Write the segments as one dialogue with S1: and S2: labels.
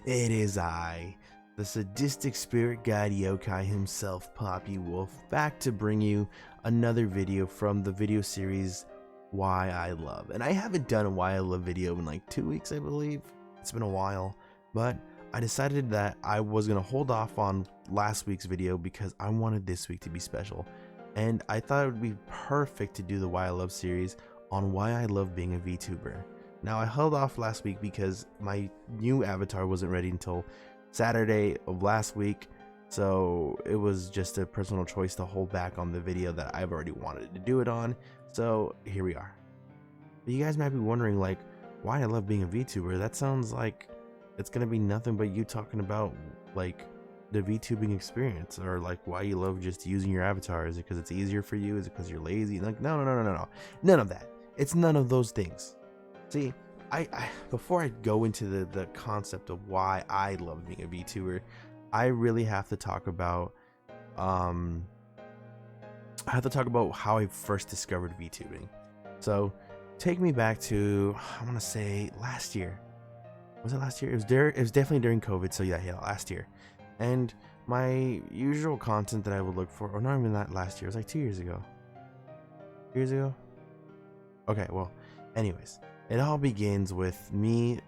S1: It is I, the sadistic spirit guide yokai himself, Poppy Wolf, back to bring you another video from the video series Why I Love. And I haven't done a Why I Love video in like 2 weeks, I believe. It's been a while, but I decided that I was going to hold off on last week's video because I wanted this week to be special. And I thought it would be perfect to do the Why I Love series on why I love being a VTuber. Now, I held off last week because my new avatar wasn't ready until Saturday of last week, so it was just a personal choice to hold back on the video that I've already wanted to do it on. So here we are. But you guys might be wondering, like, why I love being a VTuber. That sounds like it's gonna be nothing but you talking about like the VTubing experience, or like why you love just using your avatar. Is it because it's easier for you? Is it because you're lazy? Like, no, none of that. It's none of those things. See, I before I go into the concept of why I love being a VTuber, I really have to talk about how I first discovered VTubing. So take me back to, I want to say, last year. Was it last year? It was definitely during COVID. So yeah, last year. And my usual content that I would look for, or not even that last year, it was like 2 years ago. 2 years ago? Okay, well, anyways, it all begins with me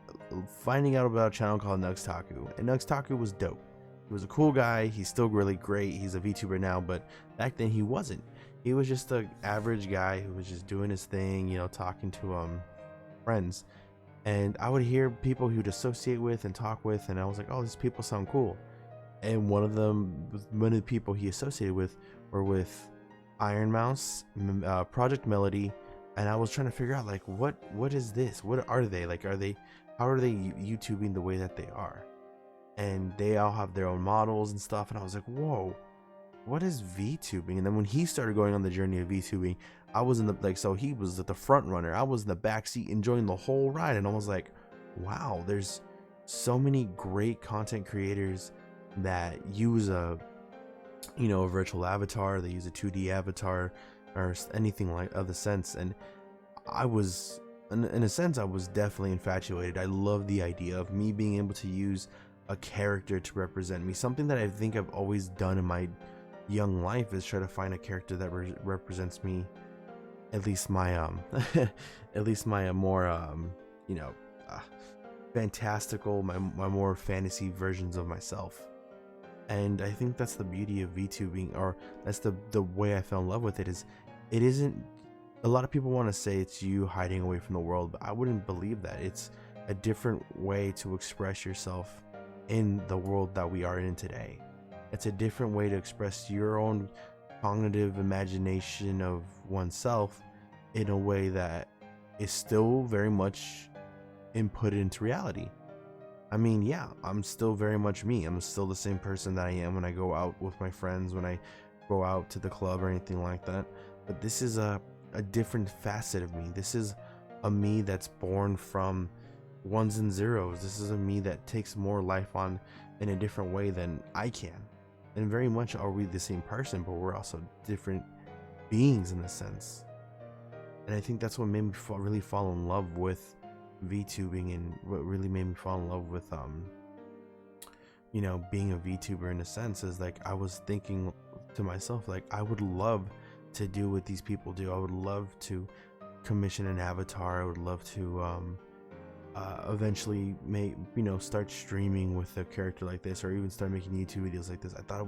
S1: finding out about a channel called Nugstaku, and Nugstaku was dope. He was a cool guy. He's still really great. He's a VTuber now, but back then he wasn't. He was just an average guy who was just doing his thing, you know, talking to friends. And I would hear people he would associate with and talk with, and I was like, oh, these people sound cool. And one of the people he associated with were with Iron Mouse, Project Melody, and I was trying to figure out, like, what is this? What are they? Like, how are they YouTubing the way that they are? And they all have their own models and stuff, and I was like, whoa, what is VTubing? And then when he started going on the journey of VTubing, I was in the, so he was at the front runner, I was in the back seat enjoying the whole ride, and I was like, wow, there's so many great content creators that use a virtual avatar, they use a 2D avatar or anything like of the sense. And I was, in a sense, I was definitely infatuated. I love the idea of me being able to use a character to represent me. Something that I think I've always done in my young life is try to find a character that represents me, at least my at least my more fantastical, my more fantasy versions of myself. And I think that's the beauty of VTubing, or that's the way I fell in love with it. Is it isn't, a lot of people want to say it's you hiding away from the world, but I wouldn't believe that. It's a different way to express yourself in the world that we are in today. It's a different way to express your own cognitive imagination of oneself in a way that is still very much input into reality. I mean, yeah, I'm still very much me. I'm still the same person that I am when I go out with my friends, when I go out to the club or anything like that. But this is a different facet of me. This is a me that's born from ones and zeros. This is a me that takes more life on in a different way than I can. And very much are we the same person, but we're also different beings in a sense. And I think that's what made me really fall in love with VTubing, and what really made me fall in love with being a VTuber in a sense is, like, I was thinking to myself, like, I would love to do what these people do. I would love to commission an avatar. I would love to eventually start streaming with a character like this, or even start making YouTube videos like this. I thought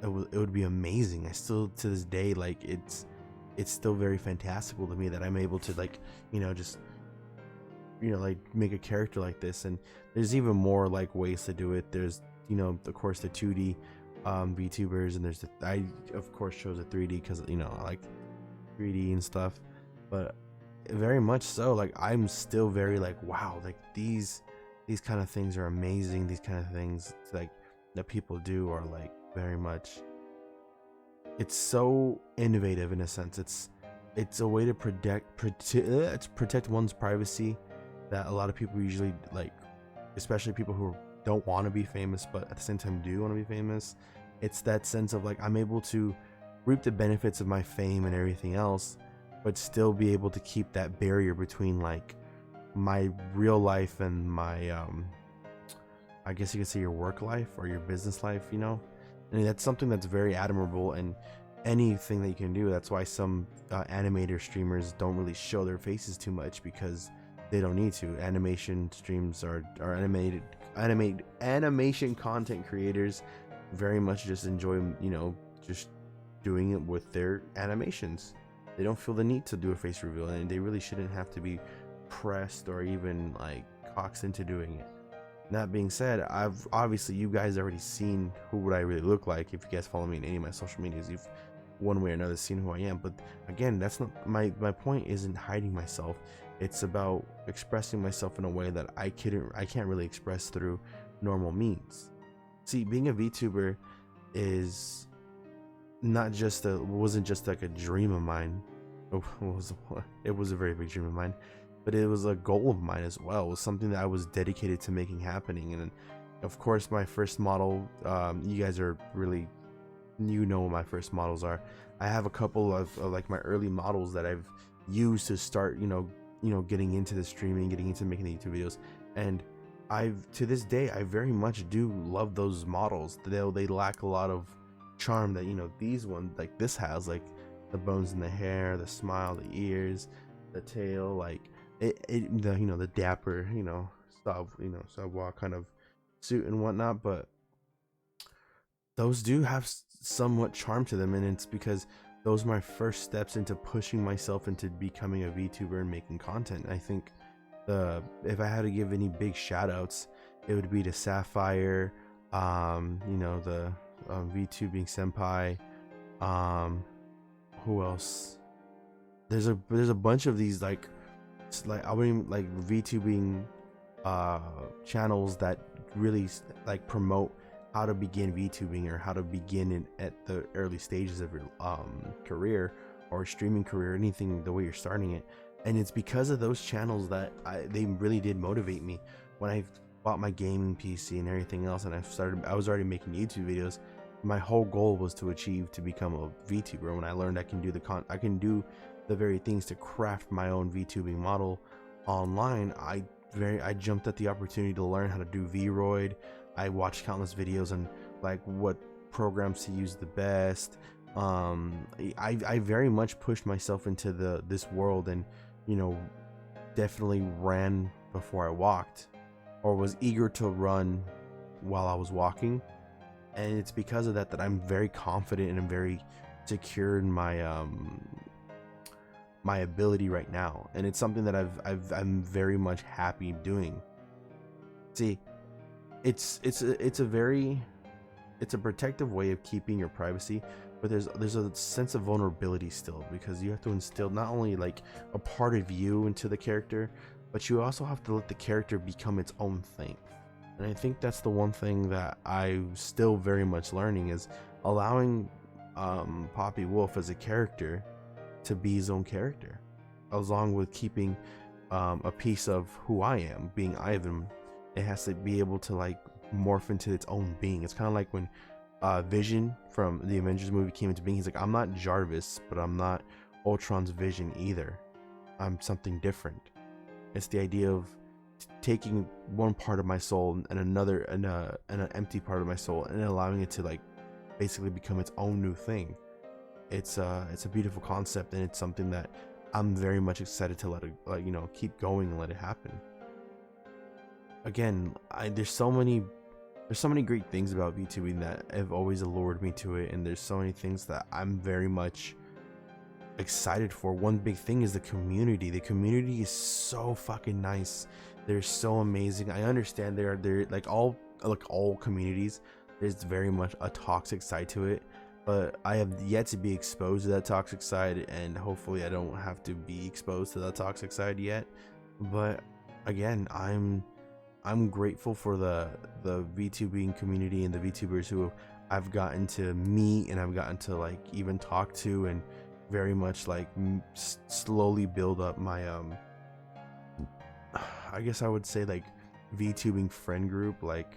S1: it would be amazing. I still, to this day, like, it's still very fantastical to me that I'm able to, like, like, make a character like this. And there's even more, like, ways to do it. There's, of course, the 2D VTubers, and there's I of course chose a 3D because I like 3D and stuff. But very much so, like, I'm still very, like, wow, like, these kind of things are amazing. These kind of things, like, that people do are, like, very much, it's so innovative in a sense. It's a way to protect one's privacy that a lot of people usually, like, especially people who don't want to be famous but at the same time do want to be famous. It's that sense of, like, I'm able to reap the benefits of my fame and everything else, but still be able to keep that barrier between, like, my real life and my I guess you could say, your work life or your business life, you know. And that's something that's very admirable, and anything that you can do. That's why some animator streamers don't really show their faces too much, because they don't need to. Animation streams are animation content creators very much just enjoy, you know, just doing it with their animations. They don't feel the need to do a face reveal, and they really shouldn't have to be pressed or even like coaxed into doing it. That being said, I've obviously, you guys already seen who would I really look like. If you guys follow me in any of my social medias, you've one way or another seen who I am. But again, that's not my point. Isn't hiding myself. It's about expressing myself in a way that I can't really express through normal means. See, being a VTuber is not just wasn't just like a dream of mine. It was a very big dream of mine, but it was a goal of mine as well. It was something that I was dedicated to making happening. And of course, my first model, you guys are really, you know what my first models are. I have a couple of like my early models that I've used to start, you know, getting into the streaming, getting into making the YouTube videos. And to this day, I very much do love those models. They lack a lot of charm that, you know, these ones, like this has, like the bones in the hair, the smile, the ears, the tail, like the, you know, the dapper, you know, savoir kind of suit and whatnot. But those do have somewhat charm to them, and it's because those are my first steps into pushing myself into becoming a VTuber and making content. I think if I had to give any big shout outs, it would be to Sapphire, you know, the Vtubing senpai, who else? There's a bunch of these like I wouldn't even, like, Vtubing channels that really like promote how to begin VTubing, or how to begin at the early stages of your career or streaming career, anything, the way you're starting it. And it's because of those channels that they really did motivate me. When I bought my gaming PC and everything else, and I was already making YouTube videos, my whole goal was to become a VTuber. When I learned I can do the very things to craft my own VTubing model online, I jumped at the opportunity to learn how to do Vroid. I watched countless videos on like what programs to use the best. I very much pushed myself into this world, and, you know, definitely ran before I walked, or was eager to run while I was walking. And it's because of that I'm very confident and I'm very secure in my my ability right now, and it's something that I'm very much happy doing. See, it's a protective way of keeping your privacy, but there's a sense of vulnerability still, because you have to instill not only like a part of you into the character, but you also have to let the character become its own thing. And I think that's the one thing that I'm still very much learning, is allowing Poppy Wolf as a character to be his own character, along with keeping a piece of who I am, being Ivan. It has to be able to like morph into its own being. It's kind of like when Vision from the Avengers movie came into being. He's like, I'm not Jarvis, but I'm not Ultron's Vision either. I'm something different. It's the idea of taking one part of my soul and another and an empty part of my soul, and allowing it to like basically become its own new thing. It's a beautiful concept, and it's something that I'm very much excited to let it, like, you know, keep going and let it happen. Again, there's so many great things about VTubing that have always allured me to it, and there's so many things that I'm very much excited for. One big thing is the community. The community is so fucking nice. They're so amazing. I understand they're like all communities, there's very much a toxic side to it, but I have yet to be exposed to that toxic side, and hopefully I don't have to be exposed to that toxic side yet. But again, I'm grateful for the VTubing community and the VTubers who I've gotten to meet, and I've gotten to like even talk to, and very much like slowly build up my I guess I would say like VTubing friend group. Like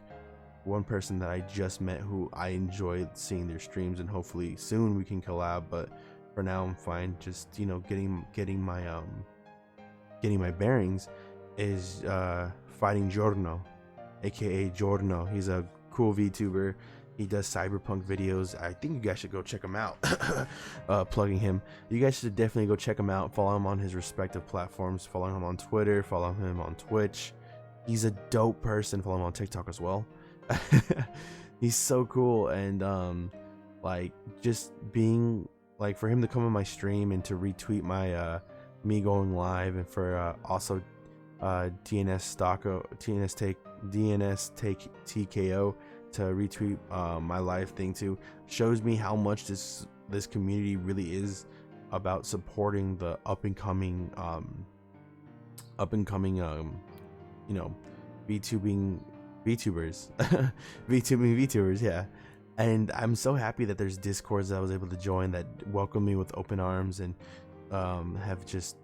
S1: one person that I just met who I enjoyed seeing their streams, and hopefully soon we can collab, but for now I'm fine. Just, you know, getting my bearings, is Fighting Giorno, aka Giorno. He's a cool VTuber. He does cyberpunk videos. I think you guys should go check him out. Plugging him. You guys should definitely go check him out. Follow him on his respective platforms. Follow him on Twitter. Follow him on Twitch. He's a dope person. Follow him on TikTok as well. He's so cool, and like just being like for him to come on my stream and to retweet my me going live, and for also DNS take TKO to retweet my live thing too, shows me how much this community really is about supporting the up and coming you know, VTubers VTubers, yeah. And I'm so happy that there's discords that I was able to join that welcome me with open arms, and have just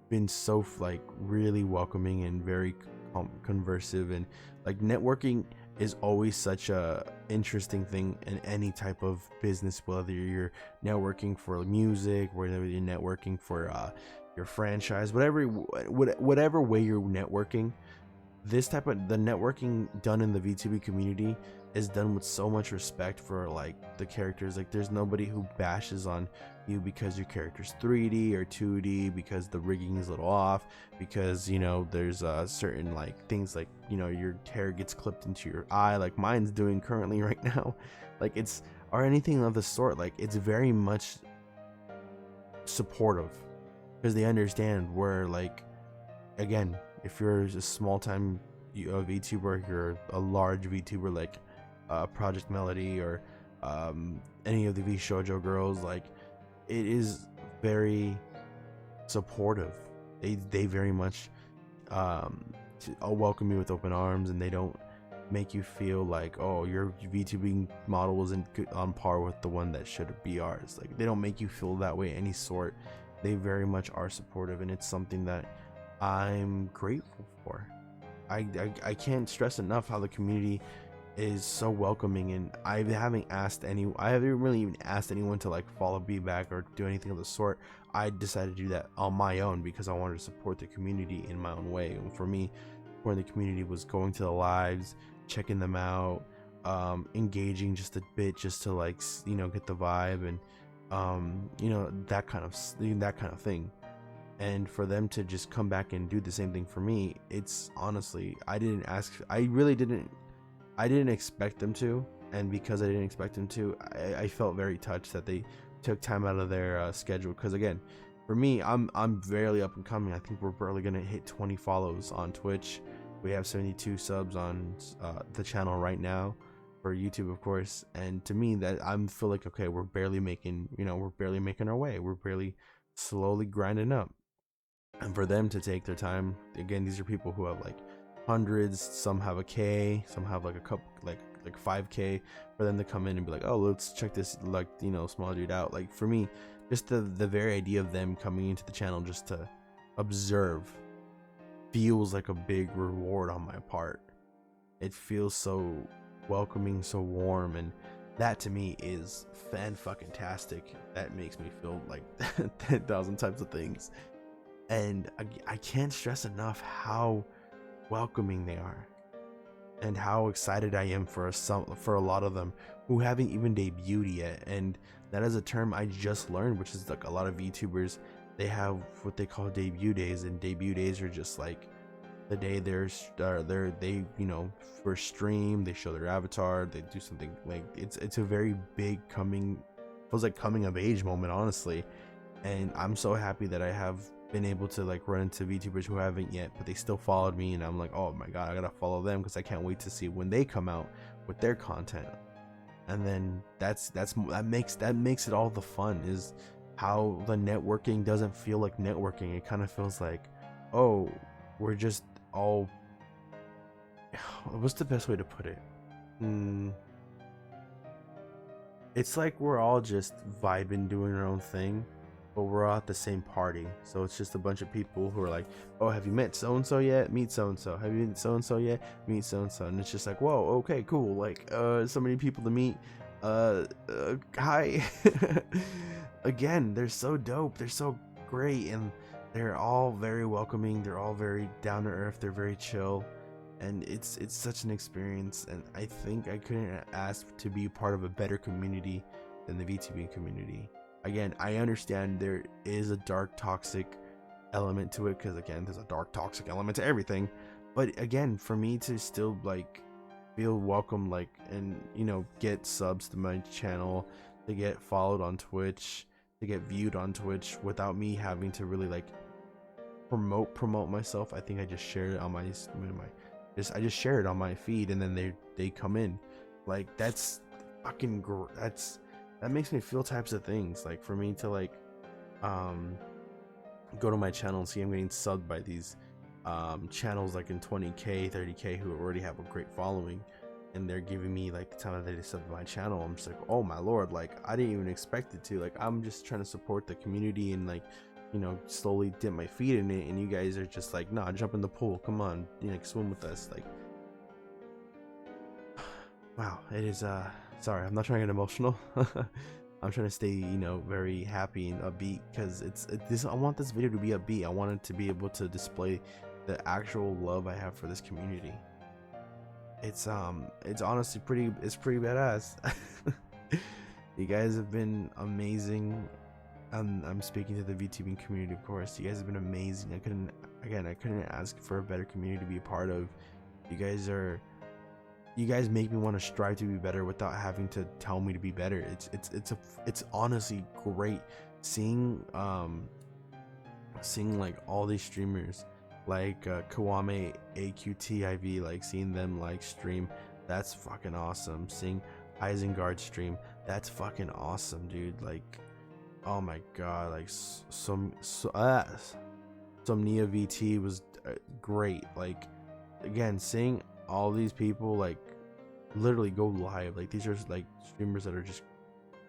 S1: been so like really welcoming and very conversive, and like networking is always such a interesting thing in any type of business, whether you're networking for music, whether you're networking for your franchise, whatever way you're networking. This type of the networking done in the VTuber community is done with so much respect for like the characters. Like there's nobody who bashes on you because your character's 3D or 2D, because the rigging is a little off, because you know there's certain like things like, you know, your hair gets clipped into your eye like mine's doing currently right now, like it's, or anything of the sort. Like it's very much supportive because they understand where, like, again, if you're a small time VTuber, you're a large VTuber like Project Melody or any of the V Shoujo girls, like it is very supportive. They very much welcome you with open arms, and they don't make you feel like, oh, your VTubing model wasn't on par with the one that should be ours. Like they don't make you feel that way any sort. They very much are supportive, and it's something that I'm grateful for. I can't stress enough how the community is so welcoming, and I haven't really even asked anyone to like follow me back or do anything of the sort. I decided to do that on my own because I wanted to support the community in my own way. And for me, supporting the community was going to the lives, checking them out, engaging just a bit, just to like, you know, get the vibe, and you know, that kind of thing. And for them to just come back and do the same thing for me, it's honestly, I didn't expect them to, and because I didn't expect them to, I felt very touched that they took time out of their schedule. Because again, for me, I'm barely up and coming. I think we're barely gonna hit 20 follows on Twitch. We have 72 subs on the channel right now for YouTube, of course. And to me, that I'm feel like, okay, we're barely making our way. We're barely slowly grinding up. And for them to take their time, again, these are people who have like hundreds, some have a K, some have like a couple, like 5K. For them to come in and be like, oh, let's check this, like, you know, small dude out. Like for me, just the very idea of them coming into the channel just to observe feels like a big reward on my part. It feels so welcoming, so warm, and that to me is fan-fucking-tastic. That makes me feel like 10,000 types of things. And I can't stress enough how welcoming they are, and how excited I am for a lot of them who haven't even debuted yet. And that is a term I just learned, which is like a lot of VTubers, they have what they call debut days, and debut days are just like the day they you know, first stream, they show their avatar, they do something like it's a very big feels like coming of age moment, honestly. And I'm so happy that I have been able to like run into VTubers who haven't yet, but they still followed me, and I'm like, oh my god, I gotta follow them because I can't wait to see when they come out with their content. And then that makes it all the fun, is how the networking doesn't feel like networking. It kind of feels like, oh, we're just all, what's the best way to put it? It's like we're all just vibing, doing our own thing, but we're all at the same party. So it's just a bunch of people who are like, oh, have you met so-and-so yet? Meet so-and-so. Have you met so-and-so yet? Meet so-and-so. And it's just like, whoa, okay, cool. Like, so many people to meet. Hi. Again, they're so dope. They're so great. And they're all very welcoming. They're all very down to earth. They're very chill. and it's such an experience, and I think I couldn't ask to be part of a better community than the VTubing community. Again, I understand there is a dark toxic element to it, because again, there's a dark toxic element to everything, but again, for me to still like feel welcome, like, and you know, get subs to my channel, to get followed on Twitch, to get viewed on Twitch without me having to really like promote myself. I think I just shared it on my I just share it on my feed, and then they come in. Like, that's fucking that makes me feel types of things. Like, for me to like go to my channel and see I'm getting subbed by these channels like in 20k 30k who already have a great following, and they're giving me like the time that they subbed my channel. I'm just like, oh my lord, like I didn't even expect it to. Like, I'm just trying to support the community and like, you know, slowly dip my feet in it, and you guys are just like, nah, jump in the pool, come on, you know, swim with us. Like, wow, it is sorry, I'm not trying to get emotional. I'm trying to stay, you know, very happy and upbeat, because I want this video to be upbeat. I want it to be able to display the actual love I have for this community. It's honestly pretty badass. You guys have been amazing. I'm speaking to the VTubing community, of course. You guys have been amazing. I couldn't ask for a better community to be a part of. You guys make me want to strive to be better without having to tell me to be better. It's honestly great seeing like all these streamers like Kawame AQTIV, like seeing them like stream. That's fucking awesome. Seeing Isengard stream, that's fucking awesome, dude. Like, oh my god, like some Nia VT was great. Like, again, seeing all these people like literally go live, like these are like streamers that are just,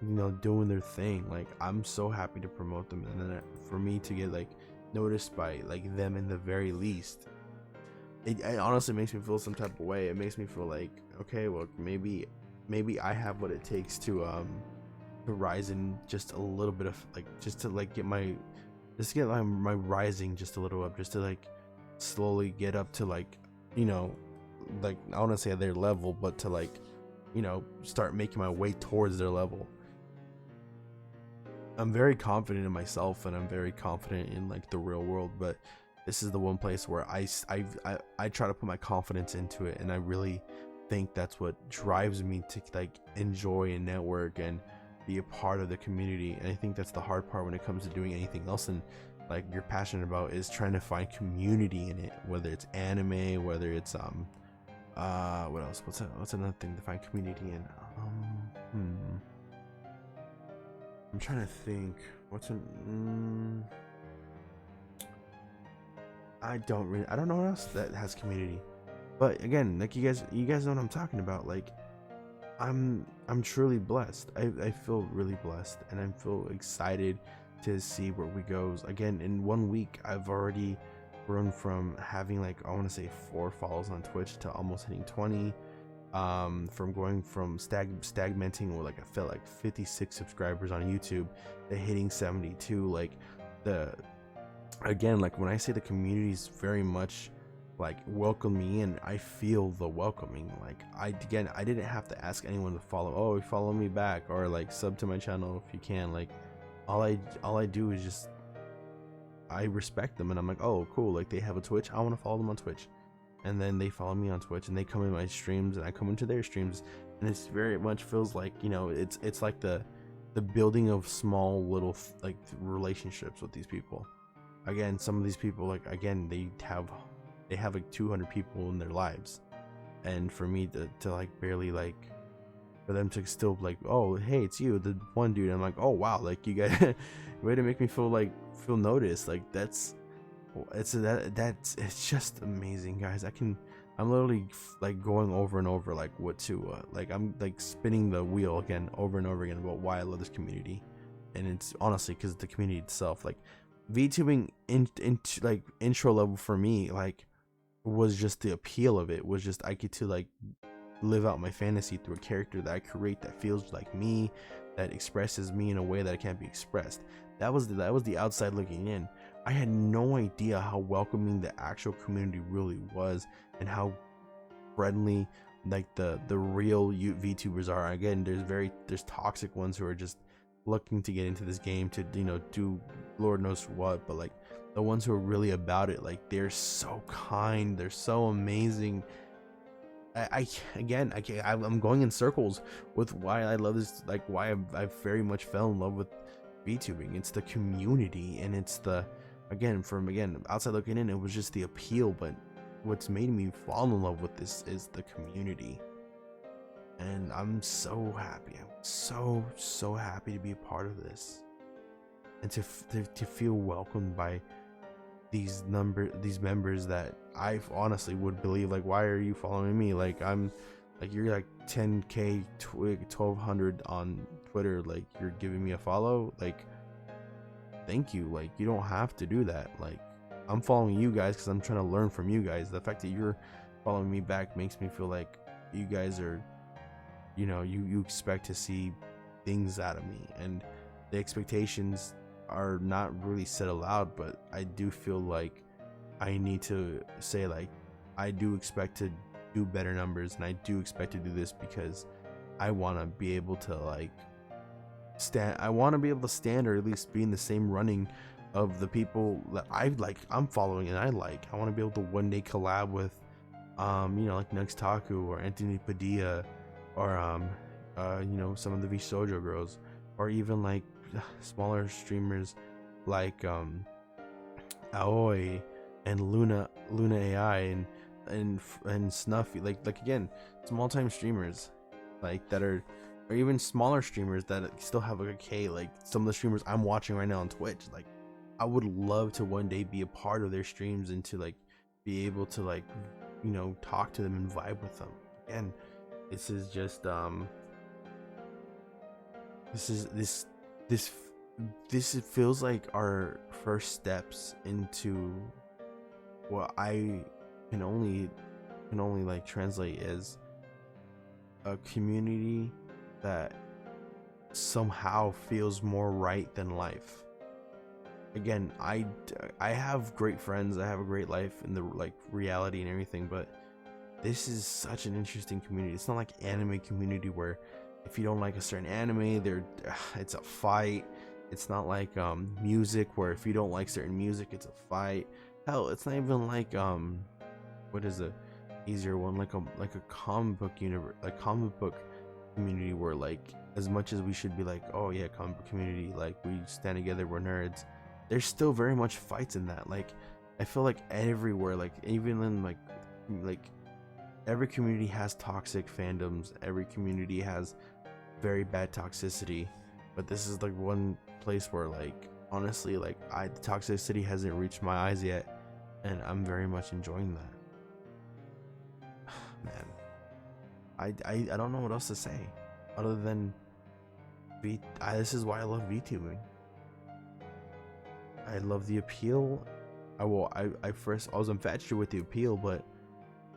S1: you know, doing their thing. Like, I'm so happy to promote them, and then for me to get like noticed by like them in the very least, it honestly makes me feel some type of way. It makes me feel like, okay, well, maybe I have what it takes to rise in just a little bit of like, just to like get my rising just a little up, just to like slowly get up to like, you know, like, I want to say their level, but to like, you know, start making my way towards their level. I'm very confident in myself, and I'm very confident in like the real world, but this is the one place where I try to put my confidence into it, and I really think that's what drives me to like enjoy and network and be a part of the community. And I think that's the hard part when it comes to doing anything else and like you're passionate about, is trying to find community in it, whether it's anime, whether it's what else, what's another thing to find community in. I'm trying to think I don't know what else that has community. But again, like, you guys know what I'm talking about. Like, I'm truly blessed. I feel really blessed, and I feel excited to see where we go. Again, in 1 week, I've already grown from having like, I want to say 4 follows on Twitch to almost hitting 20. From going from stagnating with like, I felt like 56 subscribers on YouTube to hitting 72. Like, again, like when I say the community is very much like welcome me in, I feel the welcoming. Like, I didn't have to ask anyone to follow me back, or like sub to my channel if you can. Like, all I do is just, I respect them, and I'm like, oh cool, like they have a Twitch, I want to follow them on Twitch, and then they follow me on Twitch, and they come in my streams, and I come into their streams, and it's very much feels like, you know, it's like the building of small little like relationships with these people. Again, some of these people, like, again, they have like 200 people in their lives, and for me to like barely, like, for them to still like, oh hey, it's you, the one dude, I'm like, oh wow, like, you guys way to make me feel noticed. Like, it's just amazing, guys. I'm literally like going over and over like what to like, I'm like spinning the wheel again over and over again about why I love this community. And it's honestly because the community itself. Like, VTubing like intro level for me, like, was just the appeal of it, was just I get to like live out my fantasy through a character that I create that feels like me, that expresses me in a way that can't be expressed. That was the outside looking in. I had no idea how welcoming the actual community really was, and how friendly like the real VTubers are. Again, there's toxic ones who are just looking to get into this game to, you know, do Lord knows what, but like the ones who are really about it, like they're so kind, they're so amazing. I'm going in circles with why I love this, like why I've very much fell in love with VTubing. It's the community, and it's the, again, outside looking in, it was just the appeal, but what's made me fall in love with this is the community. And I'm so happy. I'm so happy to be a part of this, and to feel welcomed by these members that I honestly would believe, like, why are you following me? Like, I'm like, you're like 10k 1200 on Twitter, like you're giving me a follow, like thank you. Like, you don't have to do that. Like, I'm following you guys because I'm trying to learn from you guys. The fact that you're following me back makes me feel like you guys are, you know, you expect to see things out of me, and the expectations are not really said aloud, but I do feel like I need to say, like, I do expect to do better numbers, and I do expect to do this because I want to be able to like stand or at least be in the same running of the people that I'm following and I like. I want to be able to one day collab with you know, like Nugstaku or Anthony Padilla, or you know, some of the Vsojo girls, or even like smaller streamers like Aoi and Luna AI and Snuffy, like again, small time streamers like that are, or even smaller streamers that still have like a K, like some of the streamers I'm watching right now on Twitch. Like, I would love to one day be a part of their streams and to like be able to, like, you know, talk to them and vibe with them. And this is just this feels like our first steps into what I can only like translate as a community that somehow feels more right than life. Again, I have great friends, I have a great life in the like reality and everything, but this is such an interesting community. It's not like anime community where if you don't like a certain anime, it's a fight. It's not like music where if you don't like certain music, it's a fight. Hell, it's not even like what is a easier one, like a comic book universe, like comic book community, where like as much as we should be like, oh yeah, comic book community, like we stand together, we're nerds, there's still very much fights in that. Like, I feel like everywhere, like even in like every community has toxic fandoms, every community has very bad toxicity, but this is like one place where, like, honestly, like the toxicity hasn't reached my eyes yet, and I'm very much enjoying that. Man, I don't know what else to say other than this is why I love VTubing. I love the appeal. I was infatuated with the appeal, but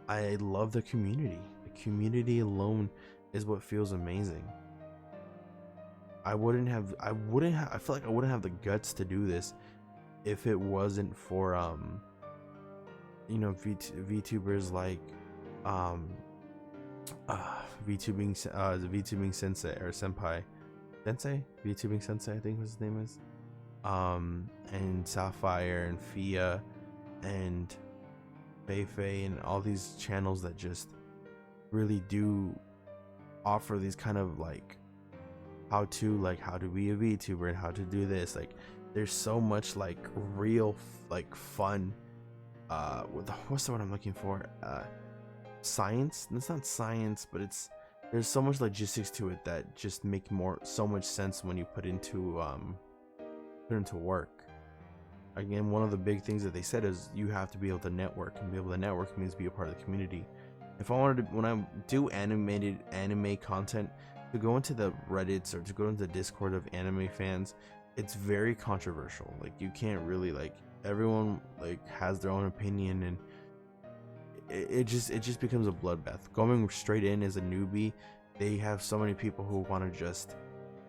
S1: I love the community. The community alone is what feels amazing. I feel like I wouldn't have the guts to do this if it wasn't for you know, VTubers like VTubing the VTubing sensei or senpai VTubing sensei, I think his name is, and Sapphire and Fia and Feifei and all these channels that just really do offer these kind of like how to be a VTuber and how to do this. Like, there's so much like real like fun what's the word I'm looking for, science. It's not science, but there's so much logistics to it that just make so much sense when you put into work. Again, one of the big things that they said is you have to be able to network, and be able to network means be a part of the community. If I wanted to, when I do animated anime content, to go into the Reddits or to go into the Discord of anime fans, it's very controversial. Like, you can't really, like, everyone like has their own opinion, and it just becomes a bloodbath. Going straight in as a newbie, they have so many people who want to just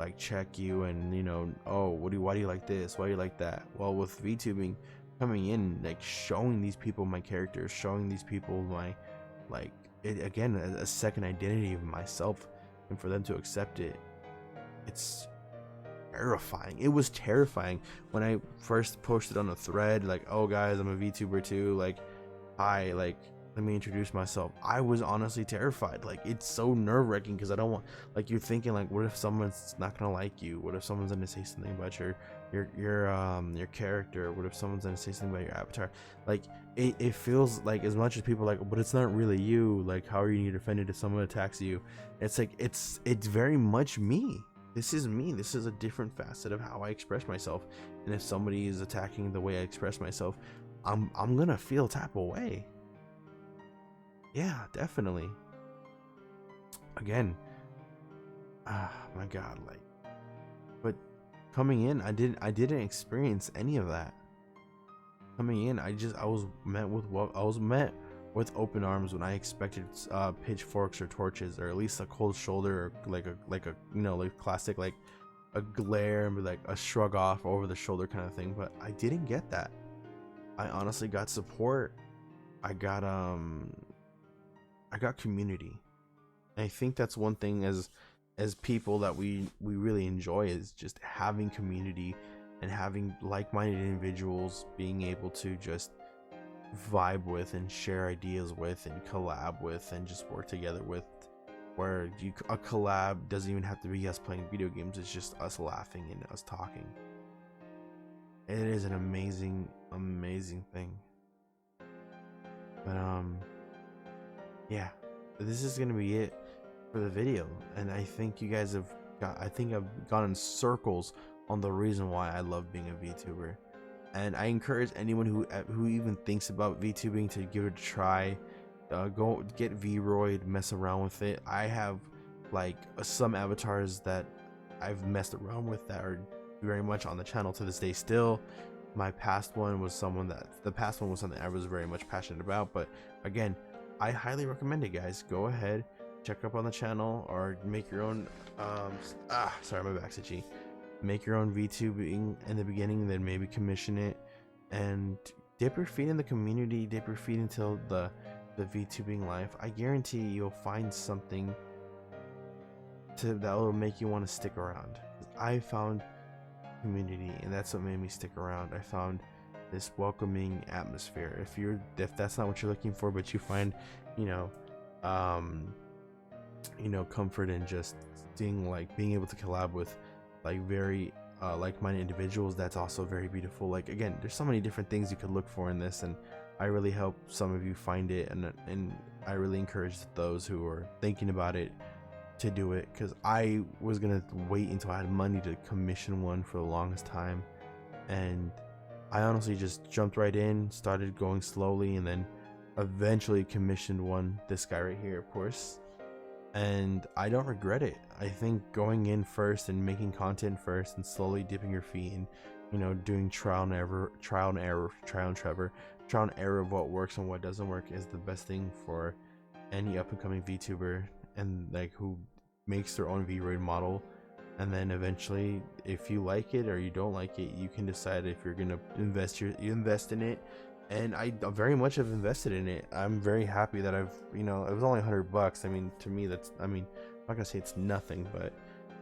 S1: like check you and, you know, oh, why do you like this, why do you like that? Well, with VTubing, coming in, like showing these people my characters, showing these people my like it again a second identity of myself, and for them to accept it, it's terrifying. It was terrifying when I first posted on a thread like, oh guys, I'm a VTuber too, like hi, like let me introduce myself. I was honestly terrified. Like it's so nerve-wracking because I don't want, like, you're thinking like, what if someone's not gonna like you? What if someone's gonna say something about your character? What if someone's gonna say something about your avatar? Like it feels like, as much as people are like, but it's not really you, like how are you offended if someone attacks you? It's like it's very much me. This is me. This is a different facet of how I express myself. And if somebody is attacking the way I express myself, I'm gonna feel type away. Yeah, definitely. Again, my God, like, but coming in, I didn't experience any of that. Coming in, I was met with open arms when I expected pitchforks or torches, or at least a cold shoulder, or like a like classic, like a glare and like a shrug off over the shoulder kind of thing. But I didn't get that. I honestly got support. I got community. And I think that's one thing as people that we really enjoy, is just having community and having like-minded individuals, being able to just vibe with and share ideas with and collab with and just work together with, where a collab doesn't even have to be us playing video games, it's just us laughing and us talking. It is an amazing thing. But yeah, this is gonna be it for the video, and I think you guys have I've gone in circles on the reason why I love being a VTuber. And I encourage anyone who even thinks about VTubing to give it a try. Go get Vroid, mess around with it. I have like some avatars that I've messed around with that are very much on the channel to this day still. The past one was something I was very much passionate about, but again, I highly recommend it, guys. Go ahead, check up on the channel, or make your own sorry, my back's itchy. Make your own VTubing in the beginning, then maybe commission it and dip your feet in the community, dip your feet into the VTubing life. I guarantee you'll find something that will make you want to stick around. I found community, and that's what made me stick around. I found this welcoming atmosphere. If that's not what you're looking for, but you find comfort in just being able to collab with like very like-minded individuals, that's also very beautiful. Like, again, there's so many different things you could look for in this, and I really hope some of you find it, and I really encourage those who are thinking about it to do it, because I was gonna wait until I had money to commission one for the longest time, and I honestly just jumped right in, started going slowly, and then eventually commissioned one, this guy right here, of course. And I don't regret it. I think going in first and making content first and slowly dipping your feet and doing trial and error of what works and what doesn't work is the best thing for any up and coming VTuber, and like who makes their own Vroid model. And then eventually, if you like it or you don't like it, you can decide if you're gonna you invest in it. And I very much have invested in it. I'm very happy that it was only $100. I mean, to me, I'm not gonna say it's nothing, but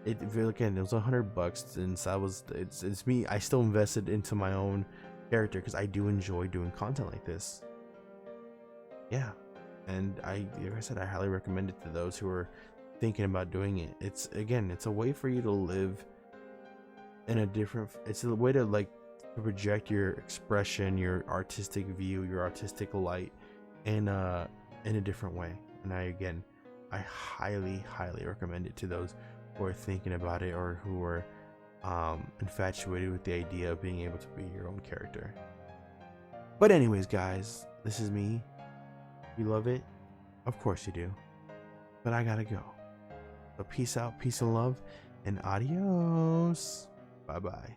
S1: it was $100, and so it's me. I still invested into my own character because I do enjoy doing content like this. Yeah, and like I said, I highly recommend it to those who are thinking about doing it. It's a way for you to live in it's a way to to project your expression, your artistic view, your artistic light in a different way. And I highly recommend it to those who are thinking about it, or who are infatuated with the idea of being able to be your own character. But anyways, guys, this is me. You love it? Of course you do. But I gotta go. So peace out, peace and love, and adios. Bye bye.